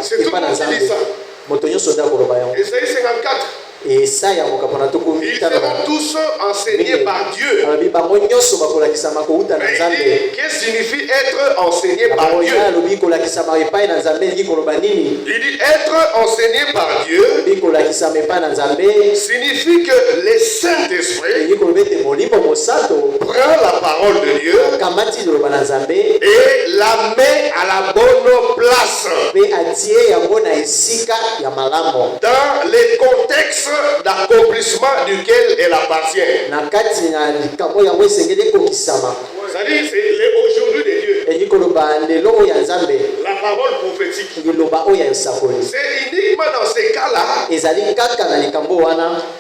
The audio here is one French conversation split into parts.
C'est toi qui dis ça. Ésaïe 54. Ils seront tous enseignés par Dieu. Mais il dit, qu'est-ce que signifie être enseigné par Dieu? Il dit, être enseigné par Dieu signifie que le Saint-Esprit prend la parole de Dieu et la met à la bonne place dans les contextes d'accomplissement duquel elle appartient. C'est-à-dire, c'est aujourd'hui de Dieu. La parole prophétique. C'est uniquement dans ces cas-là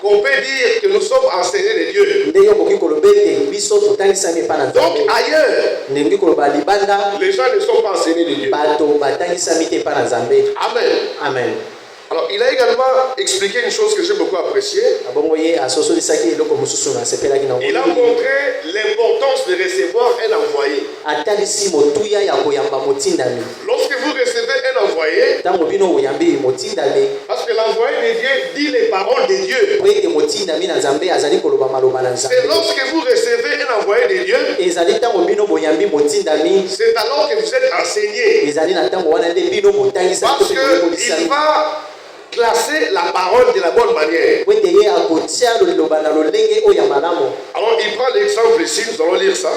qu'on peut dire que nous sommes enseignés de Dieu. Donc ailleurs, les gens ne sont pas enseignés de Dieu. Amen. Amen. Alors, il a également expliqué une chose que j'ai beaucoup appréciée. Il a montré l'importance de recevoir un envoyé. Lorsque vous recevez un envoyé, parce que l'envoyé de Dieu dit les paroles de Dieu. C'est lorsque vous recevez un envoyé de Dieu, c'est alors que vous êtes enseigné. Parce qu'il va classer la parole de la bonne manière. Alors il prend l'exemple ici, nous allons lire ça.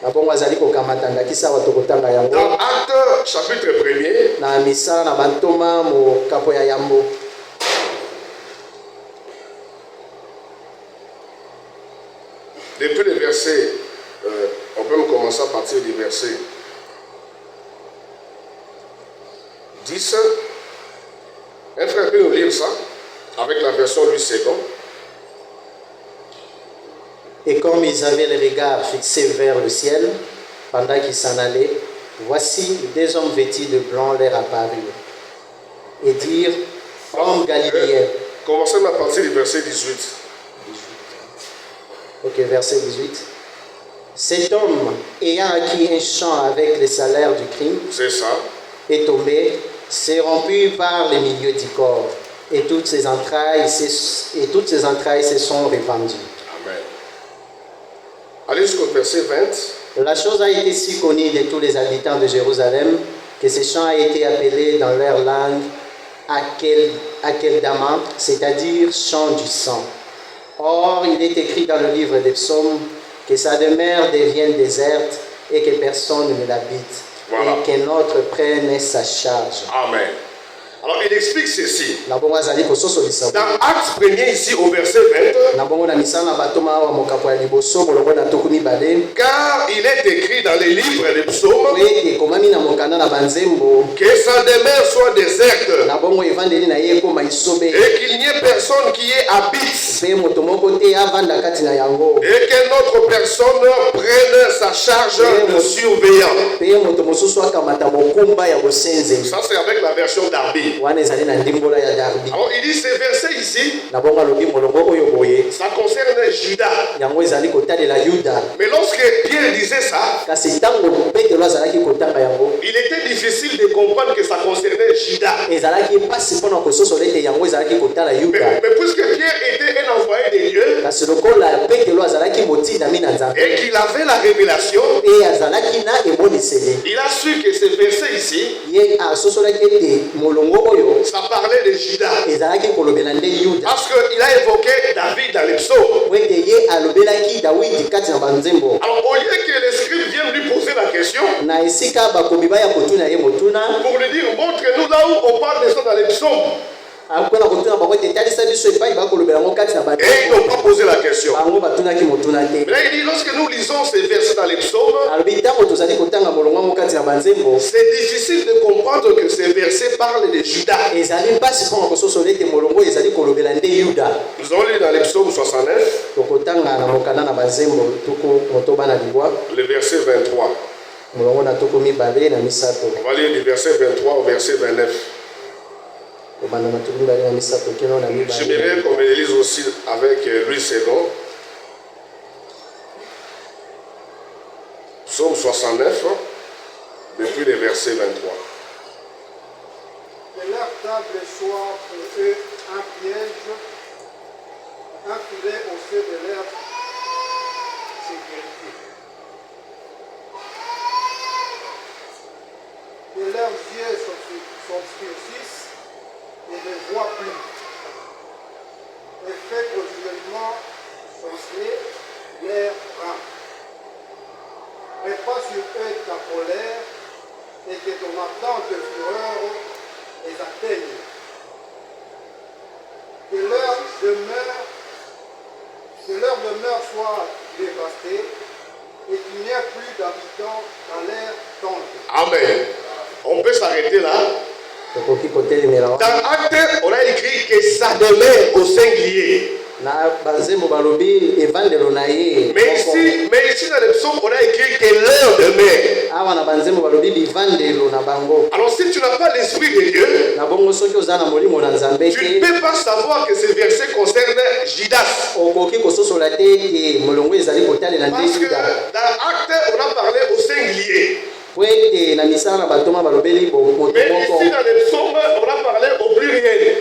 Dans Actes chapitre 1er. Depuis le verset, on peut commencer à partir du verset 10. Un frère peut nous lire ça avec la version Louis II. Et comme ils avaient les regards fixés vers le ciel, pendant qu'ils s'en allaient, voici deux hommes vêtus de blanc leur apparurent et dirent, hommes galiléens. Commencez à partir du verset 18. Ok, verset 18. Cet homme, ayant acquis un champ avec le salaire du crime, c'est ça, est tombé, s'est rompu par le milieu du corps, et toutes ses entrailles se sont répandues. Amen. Allez jusqu'au verset 20. La chose a été si connue de tous les habitants de Jérusalem que ce champ a été appelé dans leur langue Akeldama, c'est-à-dire champ du sang. Or, il est écrit dans le livre des psaumes que sa demeure devienne déserte et que personne ne l'habite. Voilà. Et que notre prenne sa charge. Amen. Alors il explique ceci. Dans Acte 1er ici au verset 20. Car il est écrit dans les livres des psaumes que sa demeure soit déserte et qu'il n'y ait personne qui y habite et que notre personne prenne sa charge de surveillant. Ça c'est avec la version Darby. Alors il dit ces versets ici, ça concerne Judas. Mais lorsque Pierre disait ça, il était difficile de comprendre que ça concernait Judas. Mais puisque Pierre était un envoyé de Dieu et qu'il avait la révélation, il a su que ces versets ici, ça parlait de Judas. Parce qu'il a évoqué David dans les psaumes. Alors au lieu que les scribes viennent lui poser la question pour lui dire, montre-nous là où on parle de ça dans les psaumes. Et ils n'ont pas posé la question. Mais là il dit, lorsque nous lisons ces versets dans les psaumes, c'est difficile de comprendre que ces versets parlent de Judas. Nous allons lire dans les psaumes 69, le verset 23. On va lire du verset 23 au verset 29. J'aimerais qu'on me lise aussi avec Louis II. Psaume 69, depuis les versets verset 23. Que leur table soit pour eux un piège, un filet au sein de leur sécurité. Que leurs yeux s'obscurcissent et ne voient plus. Et fait continuellement chanceler leurs bras. Répands sur eux ta colère et que ton ardente fureur les atteigne. Que leur demeure soit dévastée et qu'il n'y ait plus d'habitants dans leur tente. Amen. On peut s'arrêter là. Dans Acte, on a écrit que sa demeure au singulier. Mais ici dans le psaume, on a écrit que leur demeure. Alors si tu n'as pas l'esprit de Dieu, tu ne peux pas savoir que ce verset concerne Judas. Parce que dans Acte, on a parlé au singulier. Mais ici dans le psaume, on a parlé au pluriel.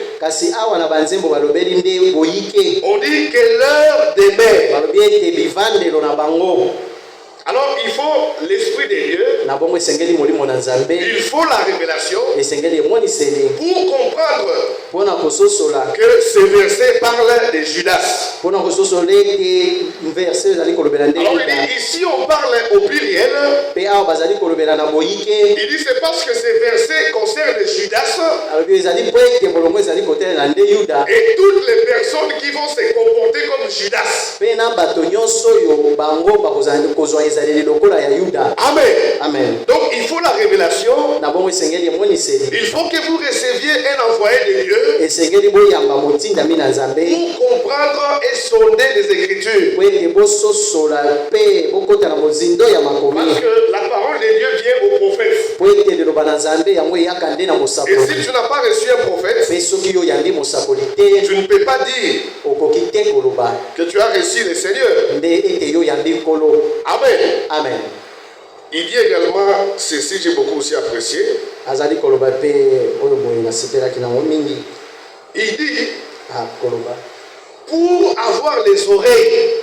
On dit que l'heure demeure. Alors il faut l'esprit de Dieu, il faut la révélation pour comprendre que ce verset parle de Judas. Alors il dit ici on parle au pluriel. Il dit c'est parce que ce verset concerne Judas et toutes les personnes qui vont se comporter comme Judas. Amen. Amen. Donc il faut la révélation. Il faut que vous receviez un envoyé de Dieu pour comprendre et sonder les Écritures. Parce que la parole de Dieu vient au prophète. Et si tu n'as pas reçu un prophète, tu ne peux pas dire que tu as reçu le Seigneur. Amen. Amen. Il dit également ceci, j'ai beaucoup aussi apprécié. Il dit pour avoir les oreilles.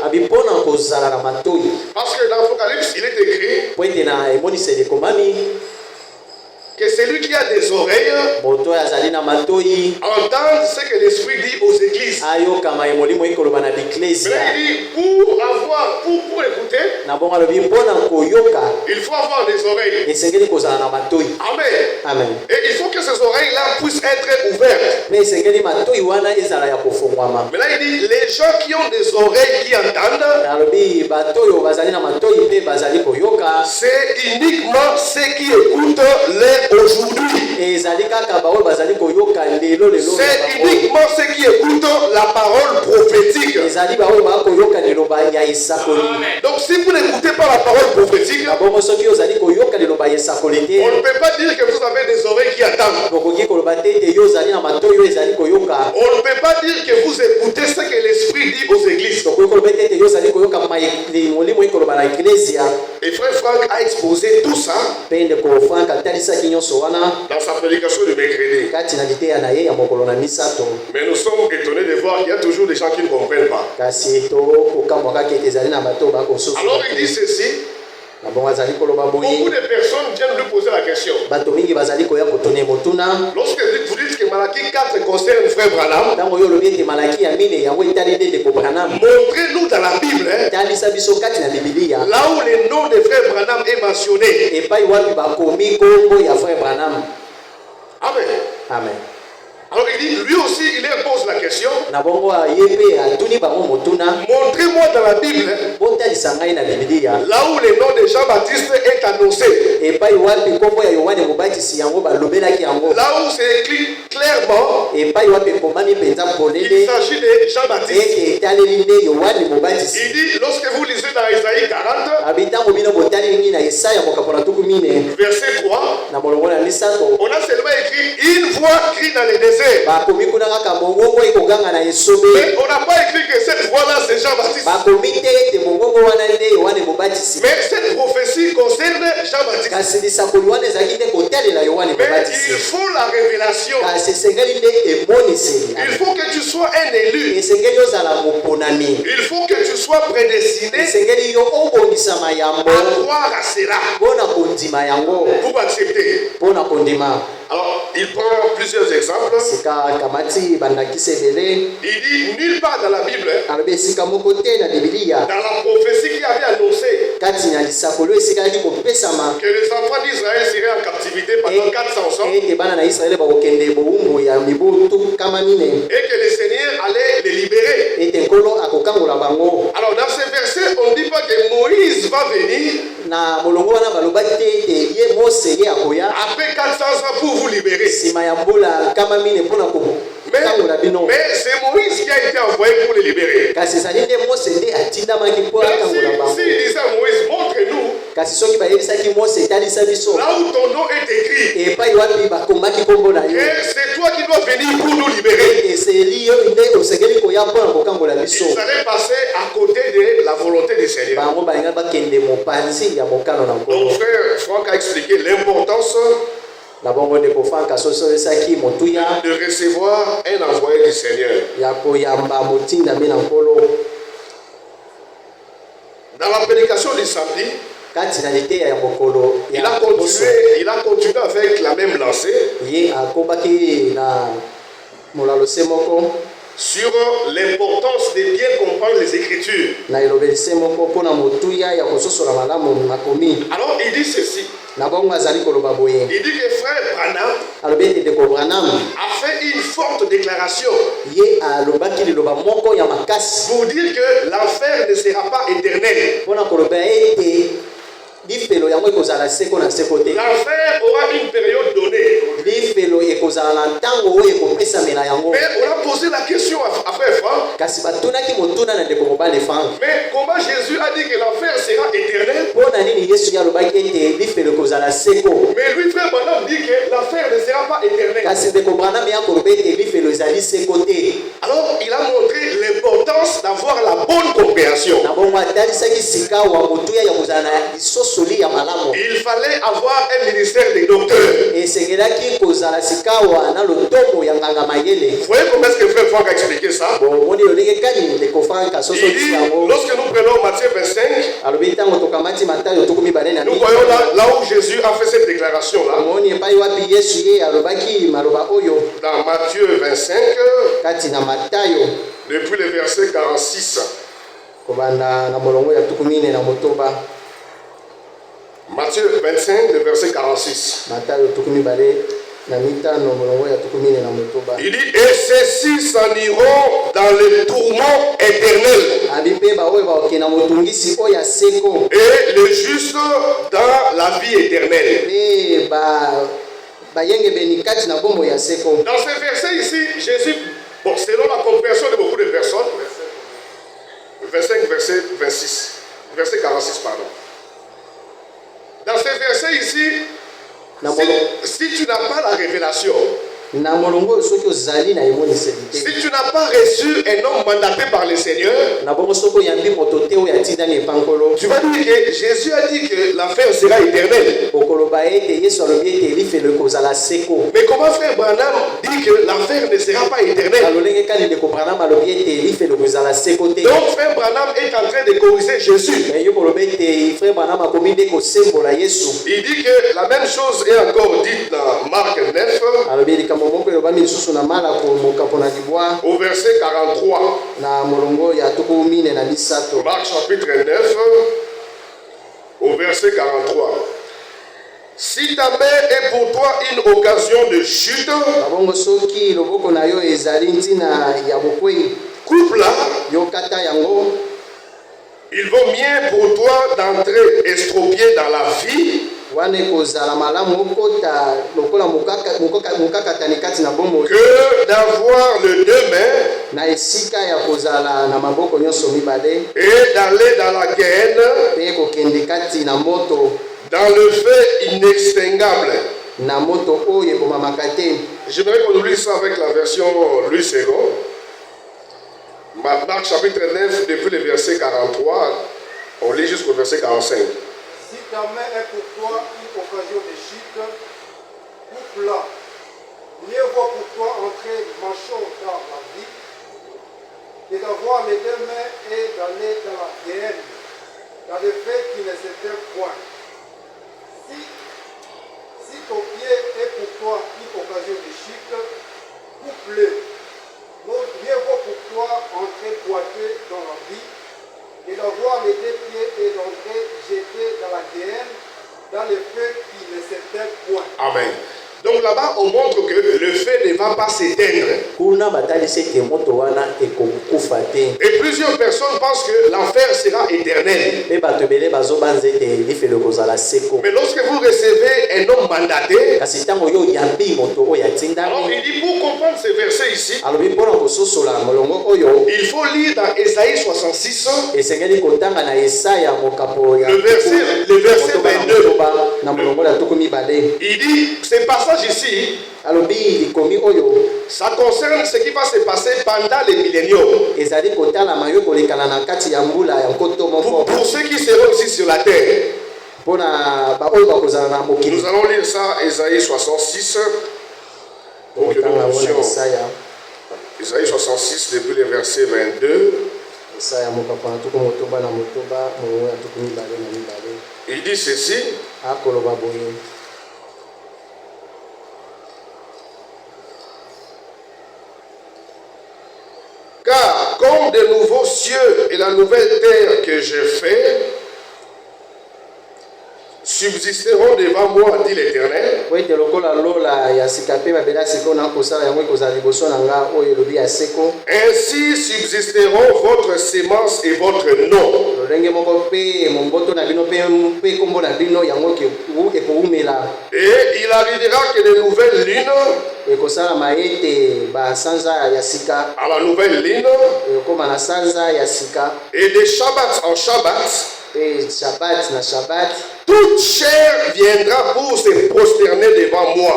Parce que dans l'Apocalypse, il est écrit que celui qui a des oreilles entende ce que l'Esprit dit aux églises. Mais il dit pour écouter, il faut avoir des oreilles. Amen. Amen. Et il faut que ces oreilles-là puissent être ouvertes. Mais là il dit les gens qui ont des oreilles qui entendent, c'est uniquement ceux qui écoutent les aujourd'hui. C'est uniquement ceux qui écoutent la parole prophétique. Donc si vous n'écoutez pas la parole prophétique, on ne peut pas dire que vous avez des oreilles qui attendent. On ne peut pas dire que vous écoutez ce que l'Esprit dit aux églises. Et frère Franck a exposé tout ça dans sa prédication de mercredi. Mais nous sommes étonnés de voir qu'il y a toujours des gens qui ne comprennent pas. Alors il dit ceci. Beaucoup de personnes viennent lui poser la question. Lorsque vous dites que Malachie 4 concerne frère Branham, montrez-nous dans la Bible là où le nom de frère Branham est mentionné. Amen. Amen. Alors il dit, lui aussi, il leur pose la question. Montrez-moi dans la Bible là où le nom de Jean-Baptiste est annoncé. Là où c'est écrit clairement qu'il s'agit de Jean-Baptiste. Il dit, lorsque vous lisez dans Isaïe 40, verset 3, on a seulement écrit, il vous voix crie dans le désert. Mais on n'a pas écrit que cette voix-là c'est Jean-Baptiste. Mais cette prophétie concerne Jean-Baptiste. Mais il faut la révélation. Il faut que tu sois un élu. Il faut que tu sois prédestiné à croire à cela pour accepter. Alors, il prend plusieurs exemples. Il dit nulle part dans la Bible, dans la prophétie qui avait annoncé que les enfants d'Israël seraient en captivité pendant 400 ans et que le Seigneur allait les libérer. Alors, dans ce verset, on ne dit pas que Moïse va venir après 400 ans pour vous libérer. Mais c'est Moïse qui a été envoyé pour les libérer. Si disait à Moïse, montre-nous là où ton nom est écrit, que c'est toi qui dois venir pour nous libérer. Ils allaient passer à côté de la volonté du Seigneur. Donc frère Franck a expliqué l'importance de recevoir un envoyé du Seigneur. Dans la prédication du samedi, il a continué avec la même lancée sur l'importance de bien comprendre les Écritures. Alors il dit ceci. Il dit que frère Branham a fait une forte déclaration pour dire que l'enfer ne sera pas éternel. L'enfer aura une période donnée. Mais on a posé la question à frère Franck. Mais comment Jésus a dit que l'enfer sera éternel? Mais lui, frère Branham, dit que l'enfer ne sera pas éternel. Alors il a montré l'importance d'avoir la bonne compréhension. Il fallait avoir un ministère de docteurs. Vous voyez comment est-ce que frère Franck a expliqué ça? Il dit, lorsque nous prenons Matthieu 25, nous voyons là où Jésus a fait cette déclaration-là. Dans Matthieu 25, depuis le verset 46. Matthieu 25, le verset 46. Il dit, et ceux-ci s'en iront dans le tourment éternel. Et le juste dans la vie éternelle. Dans ce verset ici, Jésus, selon la compréhension de beaucoup de personnes, 25, verset 26, verset 46, pardon. Dans ce verset ici, si tu n'as pas la révélation, si tu n'as pas reçu un homme mandaté par le Seigneur, tu vas dire que Jésus a dit que l'enfer sera éternel. Mais comment frère Branham dit que l'enfer ne sera pas éternel? Donc frère Branham est en train de corriger Jésus. Il dit que la même chose est encore dite dans Marc 9. Au verset 43. Marc chapitre 9, au verset 43. Si ta mère est pour toi une occasion de chute, coupe-la. Il vaut mieux pour toi d'entrer estropié dans la vie que d'avoir le deux mains et d'aller dans la guerre, dans le feu inextinguable. na moto oyo ebomamaka te. J'aimerais qu'on lise ça avec la version Louis II. Marc chapitre 9, depuis le verset 43, on lit jusqu'au verset 45. Si ta main est pour toi une occasion de chute, coupe-la. Mieux vaut pour toi entrer manchot dans la vie que d'avoir les deux mains et d'aller dans la guerre, dans le fait qui ne s'était point. Si ton pied est pour toi une occasion de chute, coupe-le. Mieux vaut pour toi entrer boiteux dans la vie et d'avoir les deux pieds et d'entrer jeté dans la guerre, dans le feu qui ne s'éteint point. Amen. Donc là-bas, on montre que le feu ne va pas s'éteindre. Et plusieurs personnes pensent que l'enfer sera éternel. Mais lorsque vous recevez un homme mandaté, alors il dit pour comprendre ces versets ici, il faut lire dans Ésaïe 66, le verset 22. Il dit, c'est passage ici, ça concerne ce qui va se passer pendant les milléniums. Pour ceux qui seront ici sur la terre. Nous allons lire ça, Ésaïe 66. Donc, Ésaïe 66, depuis le verset 22. Il dit ceci. Car comme de nouveaux cieux et la nouvelle terre que j'ai fait subsisteront devant moi, dit l'Éternel. Ainsi subsisteront votre sémence et votre nom. Et il arrivera que de nouvelles lunes à la nouvelle lune et de Shabbat en Shabbat, toute chair viendra pour se prosterner devant moi,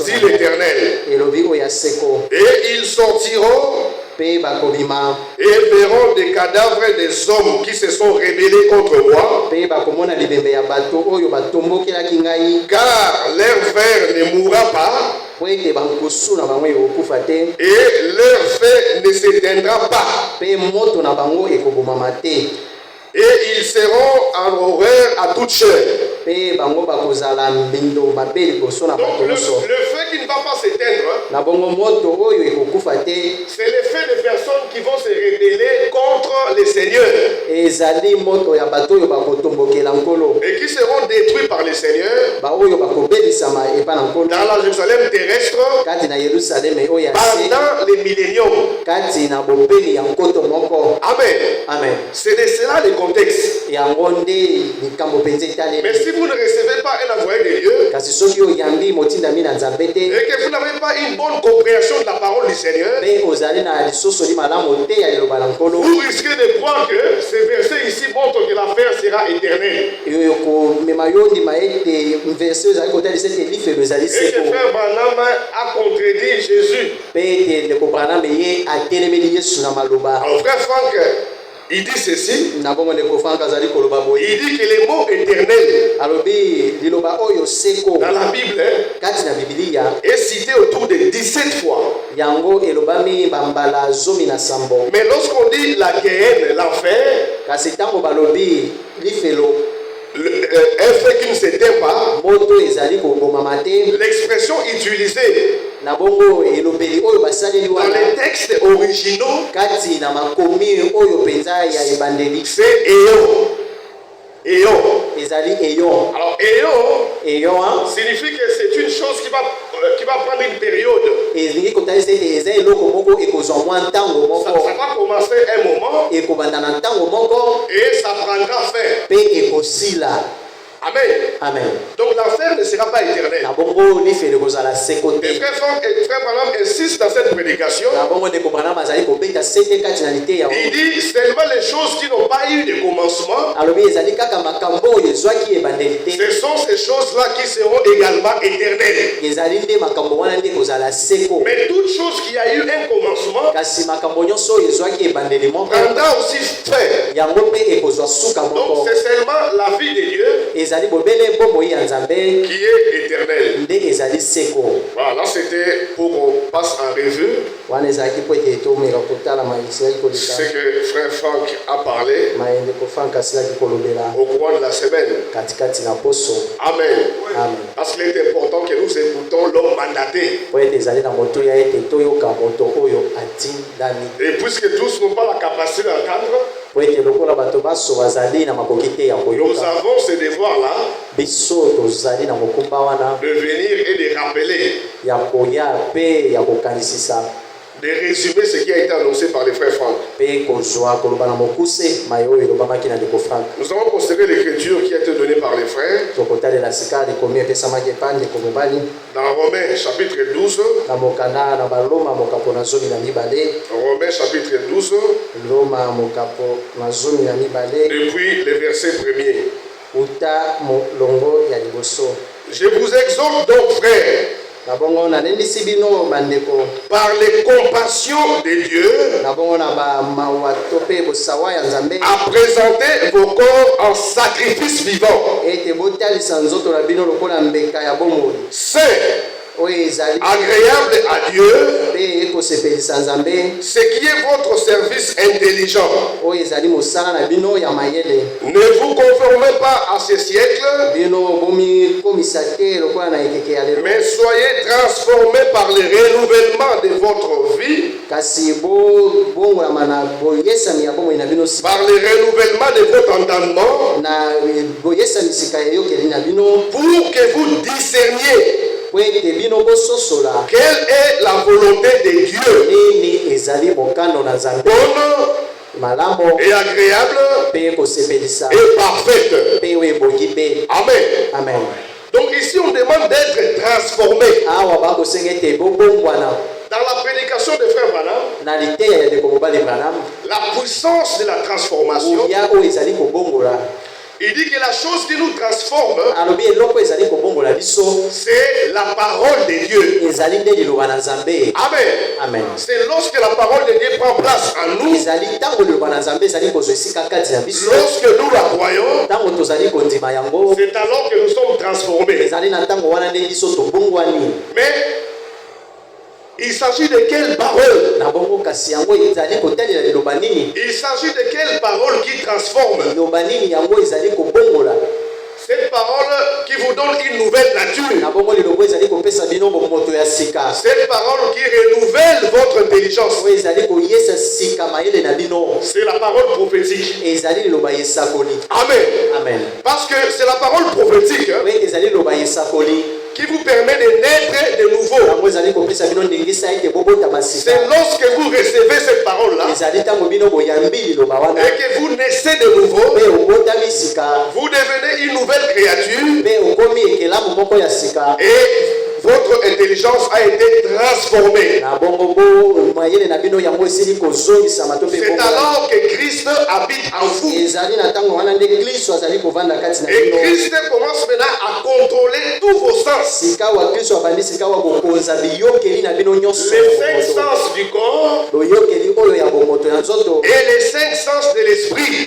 dit l'Éternel. Et ils sortiront et verront des cadavres des hommes qui se sont rebellés contre moi, car leur fer ne mourra pas et leur feu ne s'éteindra pas. Et ils seront en horreur à toute chair. Donc le feu qui ne va pas s'éteindre, c'est le feu de personnes qui vont se rebeller contre le Seigneur et qui seront détruits par le Seigneur dans la Jérusalem terrestre pendant les milléniums. Amen. Amen. C'est de cela le contexte. Mais si vous ne recevez pas un envoyé de Dieu et que vous n'avez pas une bonne compréhension de la parole du Seigneur, vous risquez de croire que ces versets ici montrent que l'affaire sera éternelle. Et que frère Branham a contredit Jésus. Alors frère Franck, il dit ceci. Il dit que les mots éternels dans la Bible est cité autour de 17 fois. Mais lorsqu'on dit la guerre, l'enfer, un fait qui ne s'éteint pas, l'expression utilisée dans les textes originaux, c'est Éon. Éon. Alors Éon signifie que c'est une chose qui va prendre une période. Ça va commencer un moment et ça prendra fin. Amen. Amen. Donc l'enfer ne sera pas éternel. Et frère Branham insiste dans cette prédication. Il dit seulement les choses qui n'ont pas eu de commencement. Ce sont ces choses-là qui seront également éternelles. Mais toute chose qui a eu un commencement prendra aussi fin. Donc c'est seulement la vie de Dieu qui est éternelle. Voilà, là c'était pour qu'on passe en revue ce que frère Franck a parlé au cours de la semaine. Amen. Parce qu'il est important que nous écoutons l'homme mandaté. Et puisque tous n'ont pas la capacité d'entendre, nous avons ce devoir-là de venir et de rappeler, de résumer ce qui a été annoncé par les frères Franck. Nous avons considéré l'écriture qui a été donnée par les frères dans Romains chapitre 12. Romains chapitre 12. Depuis le verset 1er. Je vous exhorte donc, frères, par les compassions de Dieu, à présenter vos corps en sacrifice vivant, saint, agréable à Dieu, ce qui est votre service intelligent. Ne vous conformez pas à ce siècle, mais soyez transformés par le renouvellement de votre vie, par le renouvellement de votre entendement, pour que vous discerniez quelle est la volonté de Dieu, bonne et agréable et parfaite. Amen. Amen. Donc ici on demande d'être transformé. Dans la prédication de frère Branham, la puissance de la transformation, il dit que la chose qui nous transforme, c'est la parole de Dieu. Amen. Amen. C'est lorsque la parole de Dieu prend place en nous, lorsque nous la croyons, c'est alors que nous sommes transformés. Mais il s'agit de quelle parole? Il s'agit de quelle parole qui transforme? Cette parole qui vous donne une nouvelle nature. Cette parole qui renouvelle votre intelligence. C'est la parole prophétique. Amen. Amen. Parce que c'est la parole prophétique qui vous permet de naître de nouveau. C'est lorsque vous recevez cette parole-là et que vous naissez de nouveau, vous devenez une nouvelle créature et votre intelligence a été transformée. C'est alors que Christ habite en vous. Et Christ commence maintenant à contrôler tous vos sens. Les 5 sens du corps et les 5 sens de l'esprit.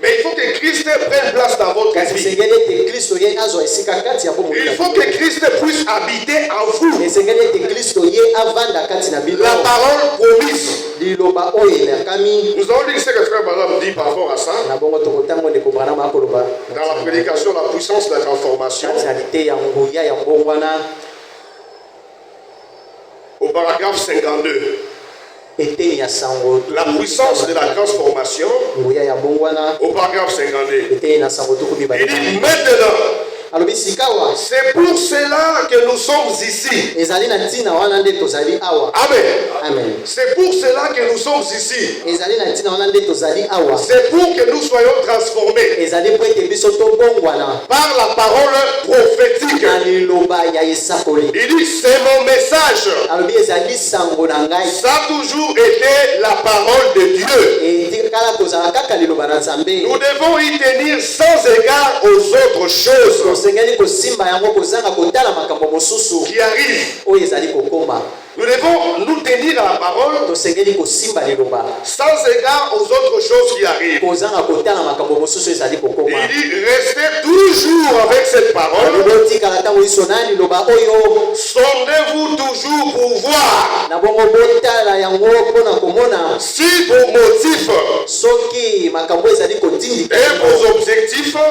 Mais il faut que Christ prenne place dans votre vie. Il faut que Christ puisse habiter en vous. La parole promise. Nous avons dit ce que frère Branham dit par rapport à ça. Dans la prédication, la puissance de la transformation. Au paragraphe 52. La puissance de la transformation. Au paragraphe 52. Il dit maintenant. C'est pour cela que nous sommes ici. Amen. C'est pour cela que nous sommes ici. C'est pour que nous soyons transformés par la parole prophétique. Il dit, c'est mon message. Ça a toujours été la parole de Dieu. Nous devons y tenir sans égard aux autres choses qui arrivent. Nous devons nous tenir à la parole sans égard aux autres choses qui arrivent. Il dit, restez toujours avec cette parole. Sondez-vous toujours pour voir si vos motifs et vos objectifs sont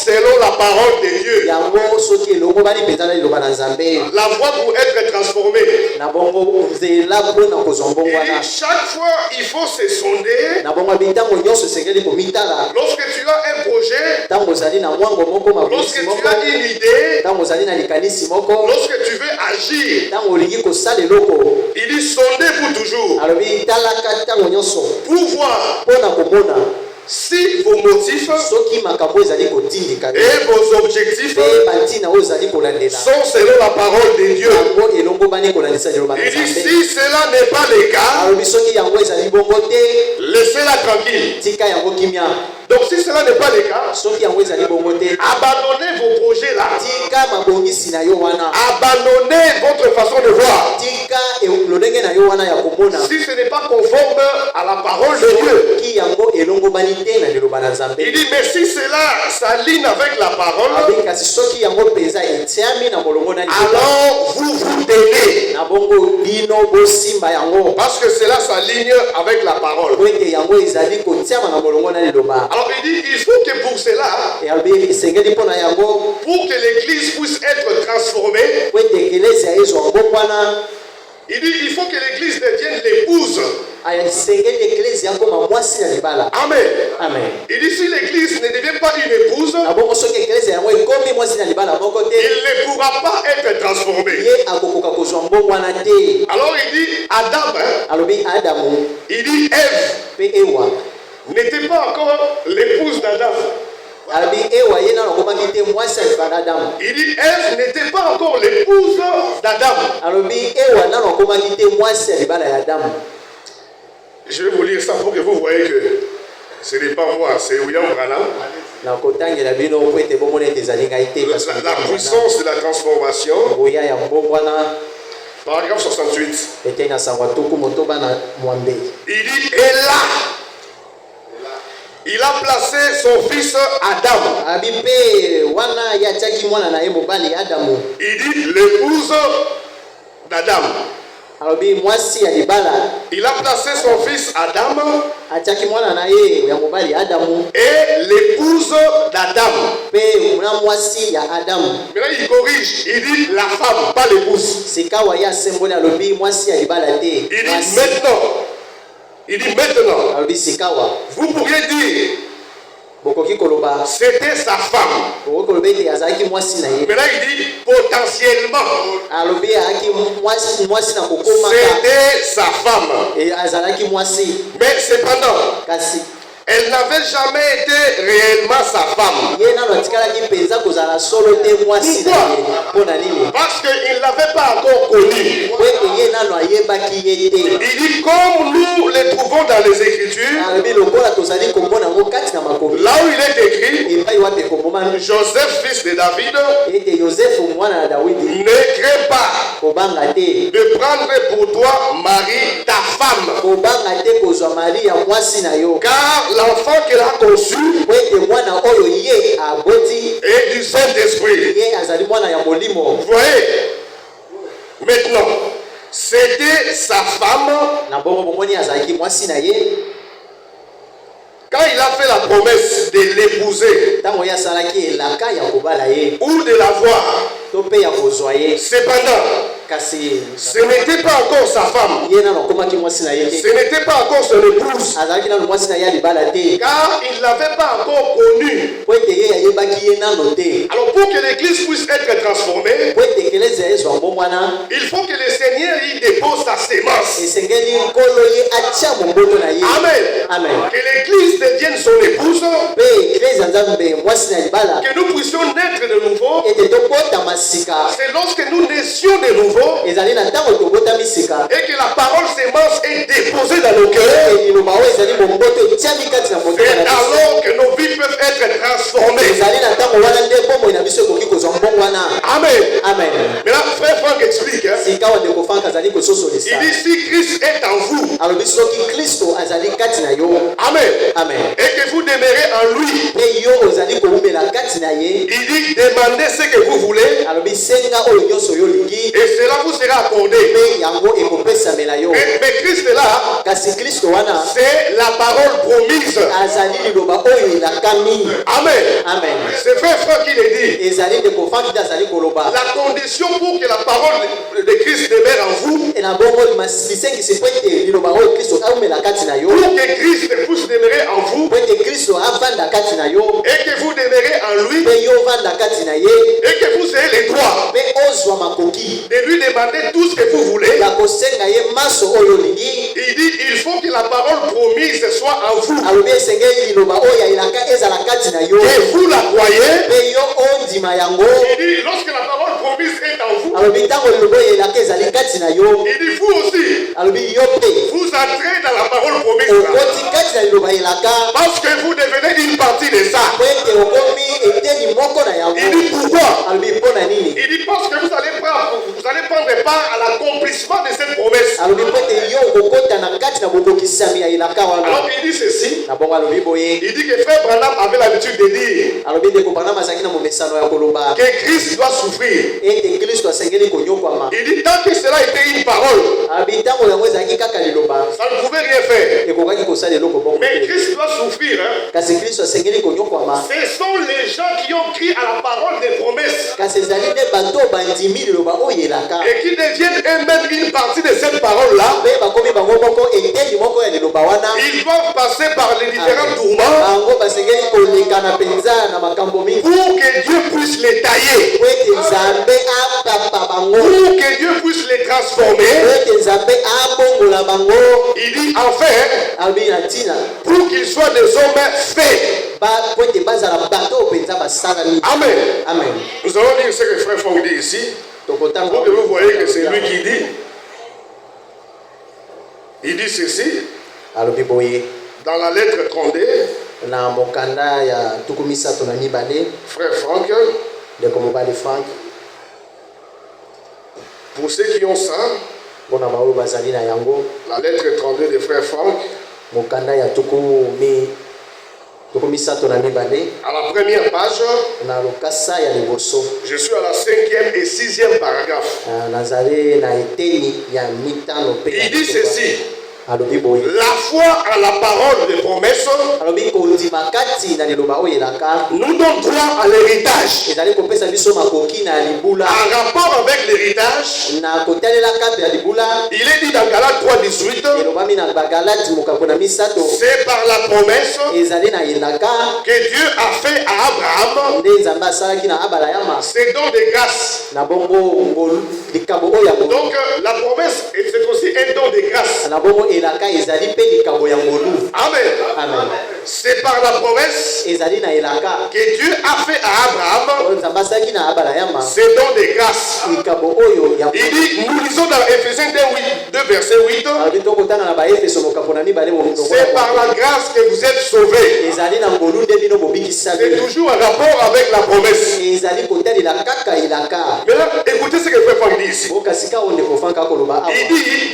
selon la parole de Dieu. La voie pour être transformé. Et chaque fois, il faut se sonder. Lorsque tu as un projet, lorsque tu as une idée, lorsque tu veux agir, il dit sondez-vous toujours pour voir si vos motifs et vos objectifs sont selon la parole de Dieu. Il dit si cela n'est pas le cas, laissez-la tranquille. Donc si cela n'est pas le cas, abandonnez vos projets là. Abandonnez votre façon de voir. Si ce n'est pas conforme à la parole de Dieu. Il dit mais si cela s'aligne avec la parole, alors vous tenez. Parce que cela s'aligne avec la parole. Alors il dit, il faut que pour cela, pour que l'église puisse être transformée, il dit, il faut que l'église devienne l'épouse. Amen. Il dit, si l'église ne devient pas une épouse, il ne pourra pas être transformé. Alors il dit, Adam, il dit, Ève n'était pas encore l'épouse d'Adam. Il dit Ève n'était pas encore l'épouse d'Adam. Je vais vous lire ça pour que vous voyez que ce n'est pas moi, c'est William Branham. La puissance de la transformation. Paragraphe 68. Il dit, et là, il a placé son fils Adam. Il dit l'épouse d'Adam. Il a placé son fils Adam et l'épouse d'Adam. Maintenant il corrige, il dit la femme, pas l'épouse. Il dit maintenant, vous pourriez dire c'était sa femme. Maintenant il dit potentiellement c'était sa femme. Mais cependant elle n'avait jamais été réellement sa femme. Pourquoi? Parce qu'il ne l'avait pas encore connue. Il dit comme nous les trouvons dans les Écritures, là où il est écrit, Joseph fils de David, ne crains pas de prendre pour toi Marie ta femme, car l'enfant qu'elle a conçu est du Saint-Esprit. Vous voyez? Maintenant, c'était sa femme. Quand il a fait la promesse de l'épouser ou de la voir, Cependant, ce n'était pas encore sa femme. Ce n'était pas encore son épouse. Car il ne l'avait pas encore connue. Alors pour que l'église puisse être transformée, il faut que le Seigneur y dépose sa sémence. Amen. Que l'église devienne son épouse. Que nous puissions naître de nouveau. C'est lorsque nous naissions de nouveau et que la parole sémence est déposée dans nos cœurs. C'est alors que nos vies peuvent être transformées. Amen. Mais là, frère Franck explique. Il dit si Christ est en vous. Amen. Et que vous demeurez en lui. Il dit demandez ce que vous voulez. Et cela vous sera accordé. Mais Christ est là. C'est la parole promise. Amen. C'est frère Franck qui le dit. La condition pour que la parole de Christ demeure en vous, pour que Christ puisse demeurer en vous, et que vous demeurez en lui, et que vous ayez les droits de lui demander tout ce que vous voulez. Il dit il faut que la parole promise soit en vous. Et vous la croyez. Il dit lorsque la parole promise est en vous, il dit vous aussi, vous entrez dans la parole promise là. Parce que vous devenez une partie de ça. Il dit pourquoi? Il dit parce que vous allez prendre part à l'accomplissement de cette promesse. Alors il dit ceci. Il dit que frère Branham avait l'habitude de dire que Christ doit souffrir. Il dit tant que cela était une parole, ça ne pouvait rien faire. Mais Christ doit souffrir. Ce sont les gens qui ont cru à la parole des promesses et qui deviennent eux-mêmes une partie de cette parole-là. Ils doivent passer par les différents tourments pour que Dieu puisse les tailler, pour que Dieu puisse les transformer. Il dit enfin pour qu'ils soient des hommes faits. Amen. Nous allons dire ce que frère Franck dit ici. Pour que vous voyez que c'est lui qui dit. Il dit ceci. Dans la lettre 32. Frère Franck. Pour ceux qui ont ça. La lettre 32 de frère Franck. À la première page, je suis à la 5e et 6e paragraphe. Il dit ceci. La foi en la parole de promesse nous donne droit à l'héritage. En rapport avec l'héritage, il est dit dans Galates 3:18, c'est par la promesse que Dieu a fait à Abraham ces dons de grâce. Donc la promesse c'est aussi un don de grâce. Amen. C'est par la promesse que Dieu a fait à Abraham ces dons de grâce. Il dit, nous lisons dans Ephésiens 2 verset 8, c'est par la grâce que vous êtes sauvés. C'est toujours un rapport avec la promesse. Mais là, écoutez ce que frère Franck dit ici. Il dit,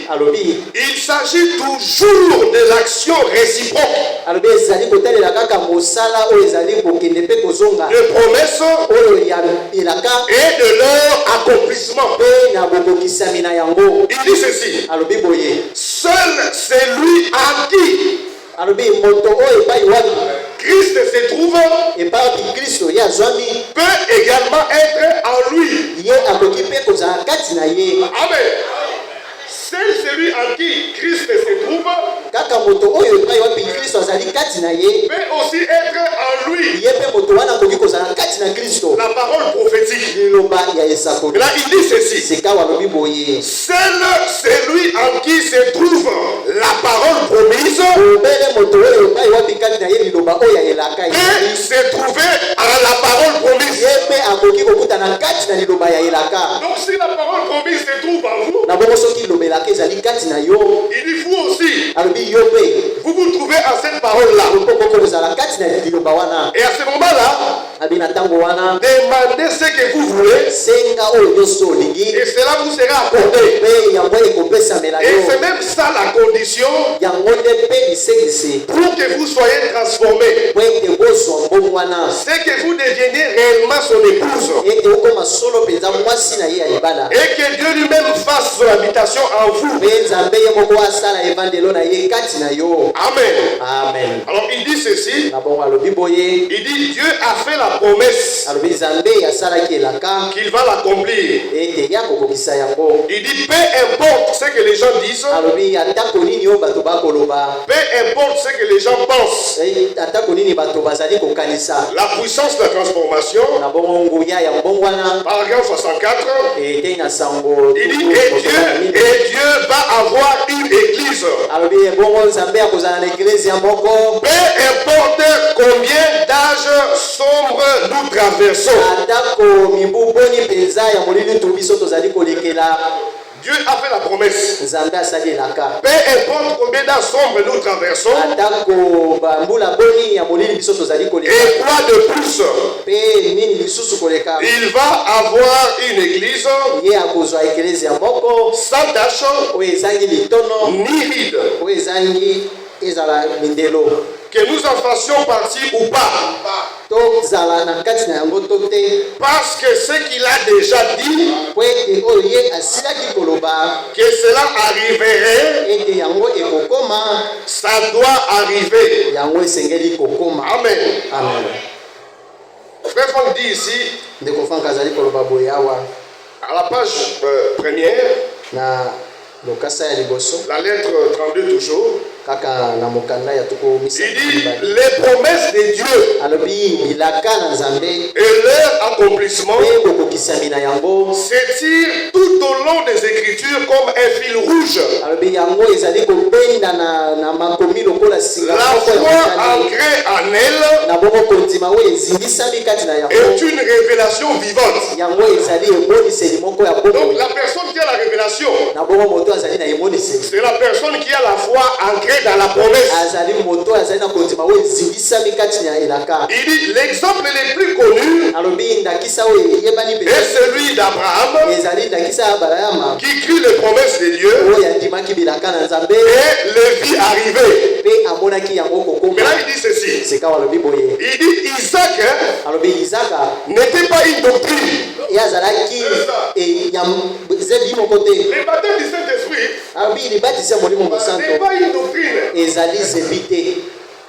il s'agit toujours de l'action réciproque de promesses et de leur accomplissement. Il dit ceci, seul celui à qui Christ se trouve peut peut également être en lui. Amen. Seul celui en qui Christ se trouve peut aussi être en lui. La parole prophétique. Là, il dit ceci. Seul celui en qui se trouve la parole promise peut se trouver en la parole promise. Donc si la parole promise se trouve en vous, il dit vous aussi, vous vous trouvez à cette parole-là. Et à ce moment-là, demandez ce que vous voulez et cela vous sera accordé. Et c'est même ça la condition pour que vous soyez transformés. C'est que vous deveniez réellement son épouse. Et que Dieu lui-même fasse son habitation en vous. Amen. Amen. Alors il dit ceci. Il dit Dieu a fait la promesse qu'il va l'accomplir. Il dit peu importe ce que les gens disent, peu importe ce que les gens pensent, la puissance de la transformation, paragraphe 64, il dit et Dieu va avoir une église. Peu importe combien d'âges sombres nous traversons, Dieu a fait la promesse. Peu importe combien d'âges sombres nous traversons, et quoi de plus, il va avoir une église sans tache, ni ride. Que nous en fassions partie ou pas. Parce que ce qu'il a déjà dit, que cela arriverait, ça doit arriver. Amen. Amen. Frère Franck dit ici, à la page première, la lettre 32 toujours, il dit les promesses de Dieu et leur accomplissement s'étirent tout au long des Écritures comme un fil rouge. La foi ancrée en elle est une révélation vivante. Donc la personne qui a la révélation, c'est la personne qui a la foi ancrée dans la promesse. Il dit l'exemple le plus connu est celui d'Abraham qui crie les promesses de Dieu et le vit arriver. Mais là il dit ceci. Il dit Isaac n'était pas une doctrine. Le baptême du Saint-Esprit n'est pas une doctrine.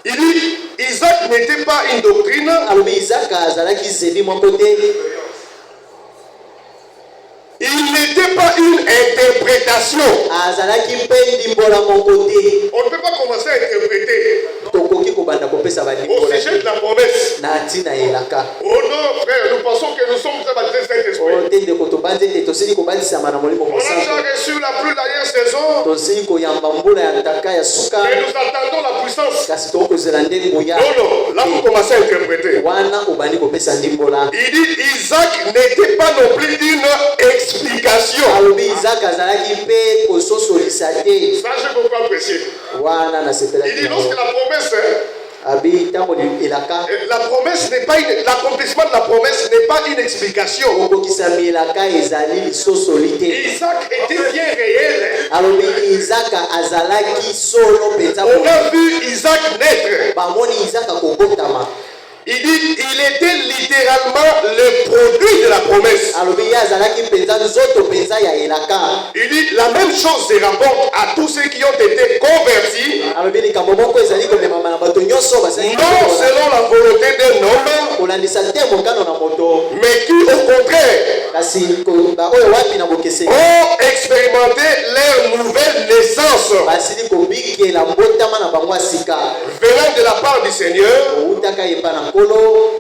Il dit Isaac n'était pas une doctrine. Il n'était pas une interprétation. On ne peut pas commencer à interpréter au sujet de la promesse. Oh non, frère, nous pensons que nous sommes très baptisés Saint-Esprit. On a déjà reçu la plus dernière saison. Et nous attendons la puissance. Non, là vous commencez à interpréter. Il dit Isaac n'était pas non plus une explication. Ça, je peux pas apprécier. Il dit lorsque la promesse, la promesse n'est pas l'accomplissement de la promesse n'est pas une explication. Isaac était bien réel. On a vu Isaac naître. Il dit il était littéralement le produit de la promesse. Il dit la même chose se rapporte à tous ceux qui ont été convertis, non selon la volonté d'un homme, ont expérimenté leur nouvelle naissance venant de la part du Seigneur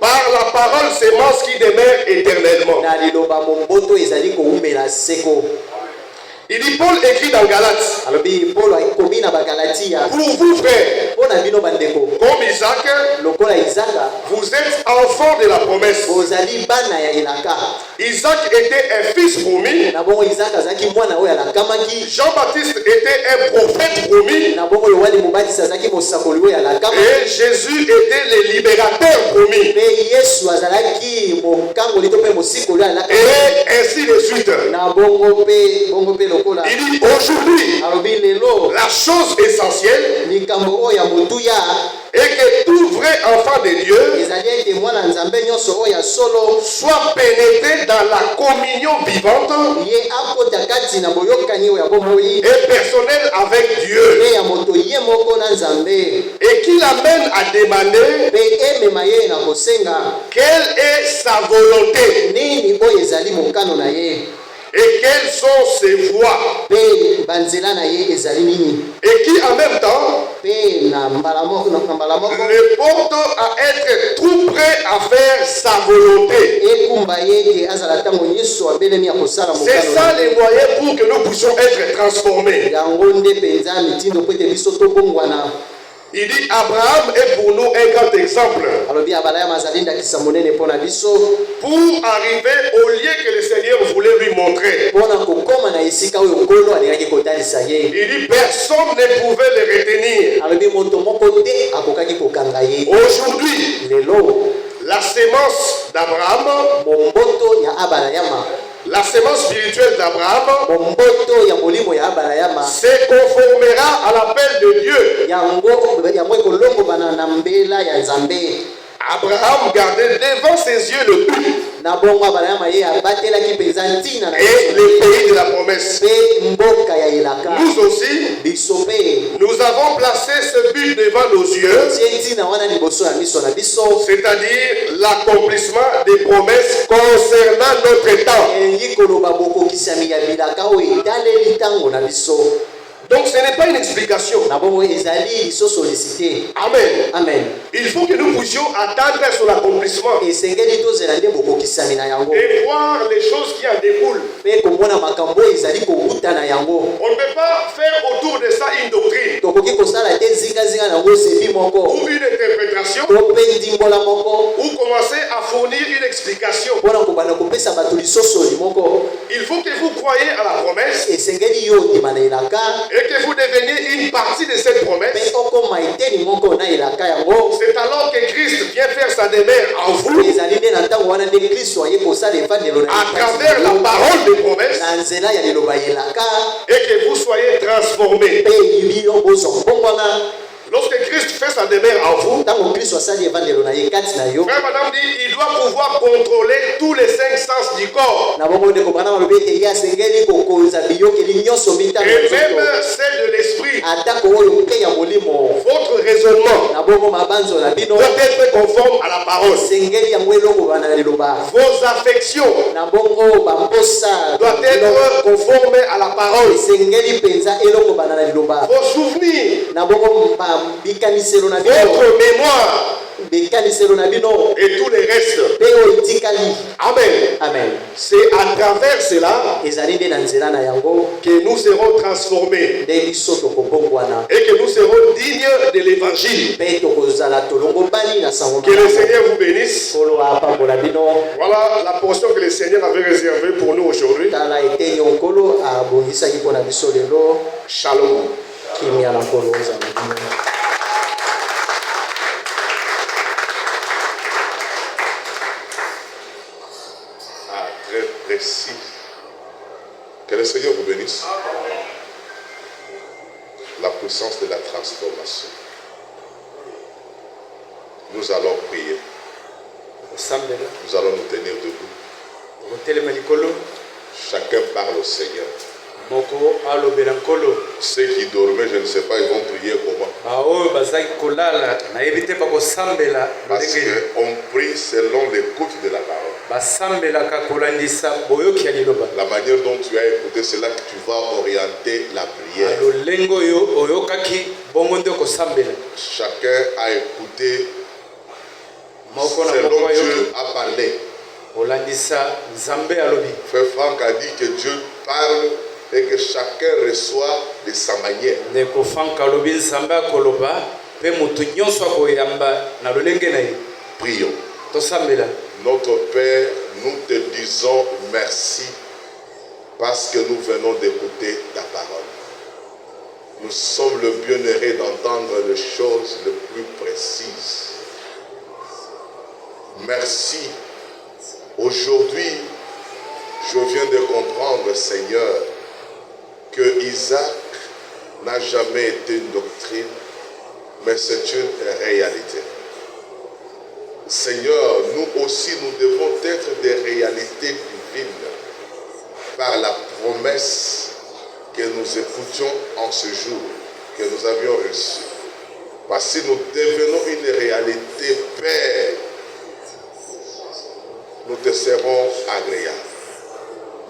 par la parole sémence qui demeure éternellement. Il dit, Paul écrit dans Galates, pour vous frères, comme Isaac, vous êtes enfants de la promesse. Isaac était un fils promis. Jean-Baptiste était un prophète promis. Et Jésus était le libérateur promis. Et ainsi de suite. Il dit aujourd'hui, la chose essentielle est que tout vrai enfant de Dieu soit pénétré dans la communion vivante et personnelle avec Dieu, et qui l'amène à demander quelle est sa volonté et quelles sont ses voies, et qui en même temps le porte à être tout prêt à faire sa volonté. C'est ça les moyens pour que nous puissions être transformés. Il dit Abraham est pour nous un grand exemple. Pour arriver au lieu que le Seigneur voulait lui montrer. Il dit personne ne pouvait le retenir. Aujourd'hui, la sémence d'Abraham, la sémence spirituelle d'Abraham se conformera à l'appel de Dieu. Abraham gardait devant ses yeux le but et le pays de la promesse. Nous aussi, nous avons placé ce but devant nos yeux, c'est-à-dire l'accomplissement des promesses concernant notre temps. Donc ce n'est pas une explication. Amen. Amen. Il faut que nous puissions attendre son accomplissement et voir les choses qui en découlent. On ne peut pas faire autour de ça une doctrine ou une interprétation ou commencer à fournir une explication. Il faut que vous croyiez à la promesse et que vous deveniez une partie de cette promesse. C'est alors que Christ vient faire sa demeure en vous à travers la parole de promesse et que vous soyez transformés. Lorsque Christ fait sa demeure en vous, frère, madame dit, il doit pouvoir contrôler tous les 5 sens du corps. Et même celle de l'esprit. Votre raisonnement doit être conforme à la parole. Vos affections doivent être conformes à la parole. Vos souvenirs, votre mémoire et tout le reste. Amen. Amen. C'est à travers cela que nous serons transformés et que nous serons dignes de l'évangile. Que le Seigneur vous bénisse. Voilà la portion que le Seigneur avait réservée pour nous aujourd'hui. Shalom. Très précis. Que le Seigneur vous bénisse. La puissance de la transformation. Nous allons prier. Nous allons nous tenir debout. Chacun parle au Seigneur. Ceux qui dormaient, je ne sais pas, ils vont prier comment. Parce qu'on prie selon l'écoute de la parole. La manière dont tu as écouté, c'est là que tu vas orienter la prière. Chacun a écouté selon Dieu a parlé. Frère Franck a dit que Dieu parle et que chacun reçoit de sa manière. Prions. Notre Père, nous te disons merci parce que nous venons d'écouter ta parole. Nous sommes le bienheureux d'entendre les choses les plus précises. Merci. Aujourd'hui, je viens de comprendre, Seigneur, que Isaac n'a jamais été une doctrine, mais c'est une réalité. Seigneur, nous aussi, nous devons être des réalités divines par la promesse que nous écoutions en ce jour, que nous avions reçue. Parce que nous devenons une réalité, Père, nous te serons agréables.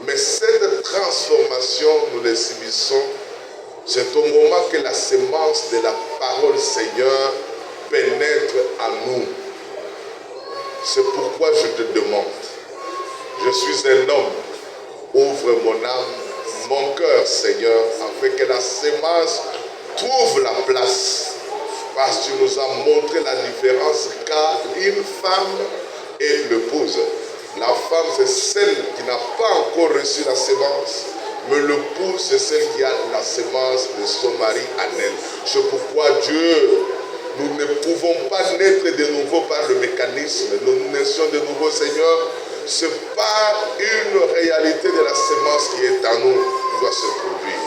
Mais cette transformation, nous les subissons, c'est au moment que la sémence de la parole, Seigneur, pénètre en nous. C'est pourquoi je te demande, je suis un homme, ouvre mon âme, mon cœur, Seigneur, afin que la sémence trouve la place. Parce que tu nous as montré la différence car une femme et l'épouse. La femme, c'est celle qui n'a pas encore reçu la sémence, mais l'épouse, c'est celle qui a la sémence de son mari en elle. C'est pourquoi Dieu, nous ne pouvons pas naître de nouveau par le mécanisme. Nous naissons de nouveau, Seigneur. Ce n'est pas une réalité de la sémence qui est en nous qui doit se produire.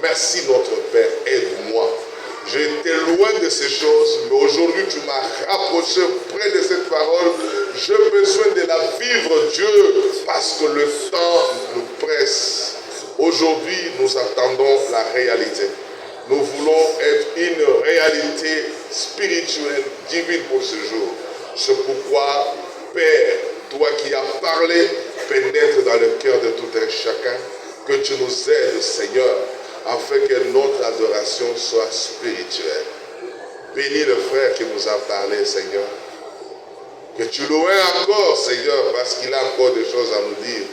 Merci notre Père, aide-moi. J'étais loin de ces choses, mais aujourd'hui tu m'as rapproché près de cette parole. J'ai besoin de la vivre, Dieu, parce que le temps nous presse. Aujourd'hui, nous attendons la réalité. Nous voulons être une réalité spirituelle, divine pour ce jour. C'est pourquoi, Père, toi qui as parlé, pénètre dans le cœur de tout un chacun, que tu nous aides, Seigneur, afin que notre adoration soit spirituelle. Bénis le frère qui nous a parlé, Seigneur. Que tu loues encore, Seigneur, parce qu'il a encore des choses à nous dire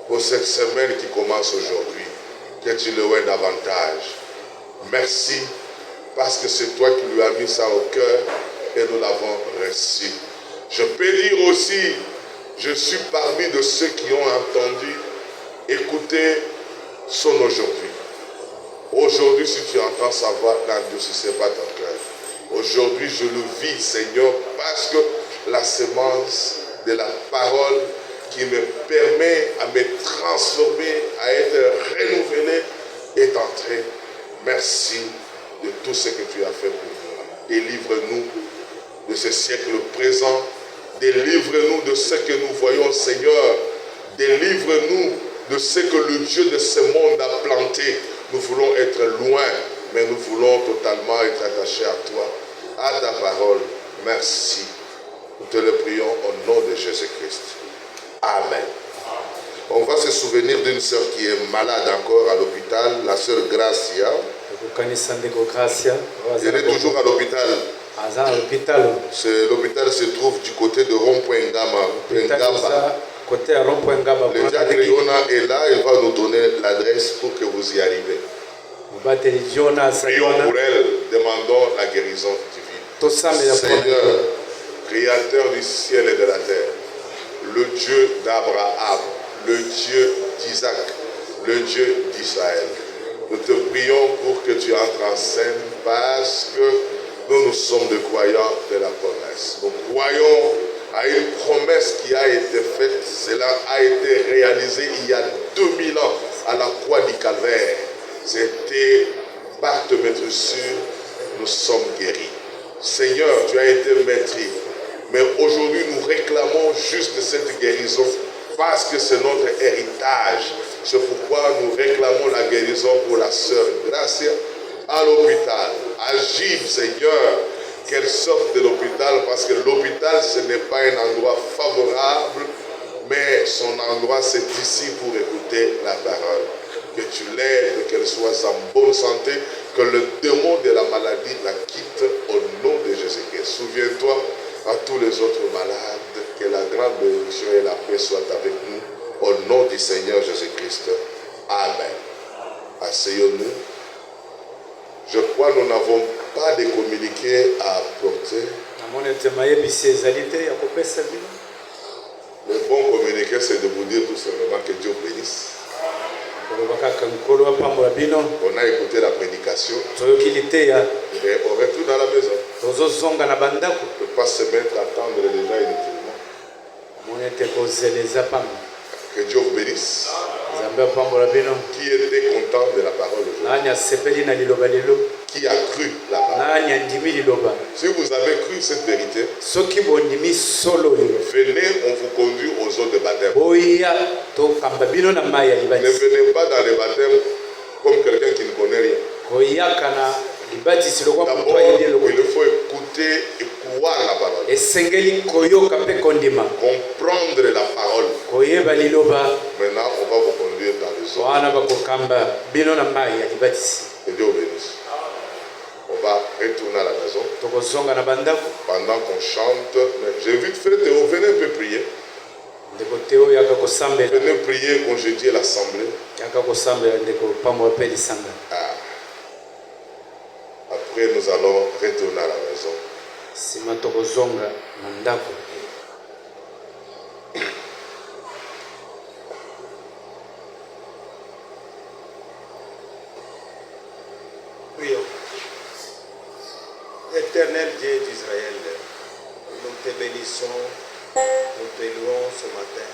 pour cette semaine qui commence aujourd'hui. Que tu loues davantage. Merci, parce que c'est toi qui lui as mis ça au cœur et nous l'avons reçu. Je peux dire aussi, je suis parmi de ceux qui ont entendu, écouter son aujourd'hui. Aujourd'hui, si tu entends sa voix, n'endurcissez pas ton cœur. Aujourd'hui, je le vis, Seigneur, parce que la sémence de la parole qui me permet à me transformer, à être renouvelé, est entrée. Merci de tout ce que tu as fait pour nous. Délivre-nous de ce siècle présent. Délivre-nous de ce que nous voyons, Seigneur. Délivre-nous de ce que le Dieu de ce monde a planté. Nous voulons être loin, mais nous voulons totalement être attachés à toi, à ta parole. Merci. Nous te le prions au nom de Jésus-Christ. Amen. On va se souvenir d'une sœur qui est malade encore à l'hôpital, la sœur Gracia. Elle est toujours à l'hôpital. L'hôpital se trouve du côté de Rond-Point Ngaba. Le diacre Yona est là, il va nous donner l'adresse pour que vous y arrivez. Prions pour elle, demandons la guérison divine. Seigneur, créateur du ciel et de la terre, le Dieu d'Abraham, le Dieu d'Isaac, le Dieu d'Israël, nous te prions pour que tu entres en scène parce que nous sommes des croyants de la promesse. Nous croyons à une promesse qui a été faite. Cela a été réalisé il y a 2000 ans à la croix du Calvaire. C'était par te mettre sûr, nous sommes guéris. Seigneur, tu as été maîtrisé. Mais aujourd'hui, nous réclamons juste cette guérison parce que c'est notre héritage. C'est pourquoi nous réclamons la guérison pour la sœur Gracia à l'hôpital. Agis, Seigneur, qu'elle sorte de l'hôpital parce que l'hôpital, ce n'est pas un endroit favorable, endroit, c'est ici pour écouter la parole. Que tu l'aides, qu'elle soit en bonne santé, que le démon de la maladie la quitte au nom de Jésus-Christ. Souviens-toi à tous les autres malades, que la grande bénédiction et la paix soient avec nous, au nom du Seigneur Jésus-Christ. Amen. Asseyons-nous. Je crois que nous n'avons pas de communiqué à apporter. Le bon communiqué, c'est de vous dire tout simplement que Dieu bénisse. On a écouté la prédication. Et on retourne à la maison. On ne peut pas se mettre à attendre déjà inutilement. Que Dieu vous bénisse. Qui était content de la parole aujourd'hui? Qui a cru la parole? Si vous avez cru cette vérité, venez, on vous conduit aux eaux de baptême. Ne venez pas dans les baptêmes comme quelqu'un qui ne connaît rien. D'abord, il faut écouter et croire la parole. Comprendre la parole. Maintenant, on va vous conduire dans les eaux. Que Dieu bénisse. On va retourner à la maison. Pendant qu'on chante, j'invite Frère Théo, venez un peu prier. Venez prier, congédier l'assemblée. Après, nous allons retourner à la maison. Prions. Éternel Dieu d'Israël, nous te bénissons, nous te louons ce matin.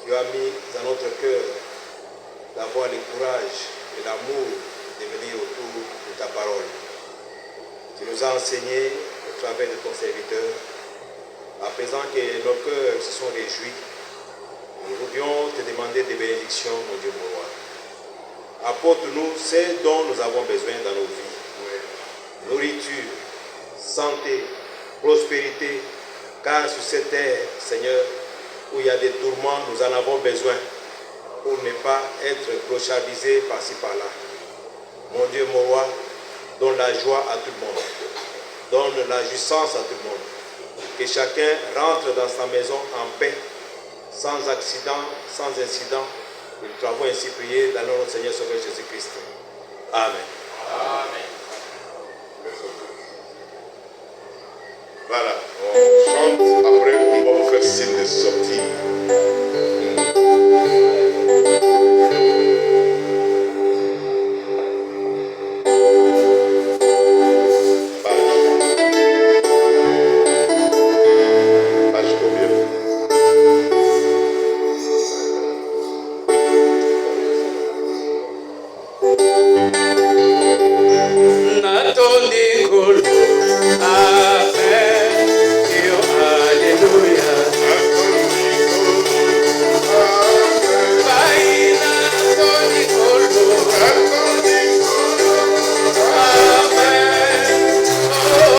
Tu as mis dans notre cœur d'avoir le courage et l'amour de venir autour de ta parole. Tu nous as enseigné au travers de ton serviteur, à présent que nos cœurs se sont réjouis. Nous voulions te demander des bénédictions, mon Dieu, mon roi. Apporte-nous ce dont nous avons besoin dans nos vies. Nourriture, santé, prospérité, car sur cette terre, Seigneur, où il y a des tourments, nous en avons besoin pour ne pas être clochabisés par-ci par-là. Mon Dieu, mon roi, donne la joie à tout le monde, donne la jouissance à tout le monde, que chacun rentre dans sa maison en paix, sans accident, sans incident. Nous avons ainsi prié dans le nom de notre Seigneur Sauveur Jésus-Christ. Amen. Amen. Voilà, on chante, après on va vous faire signe de sortir. Natoni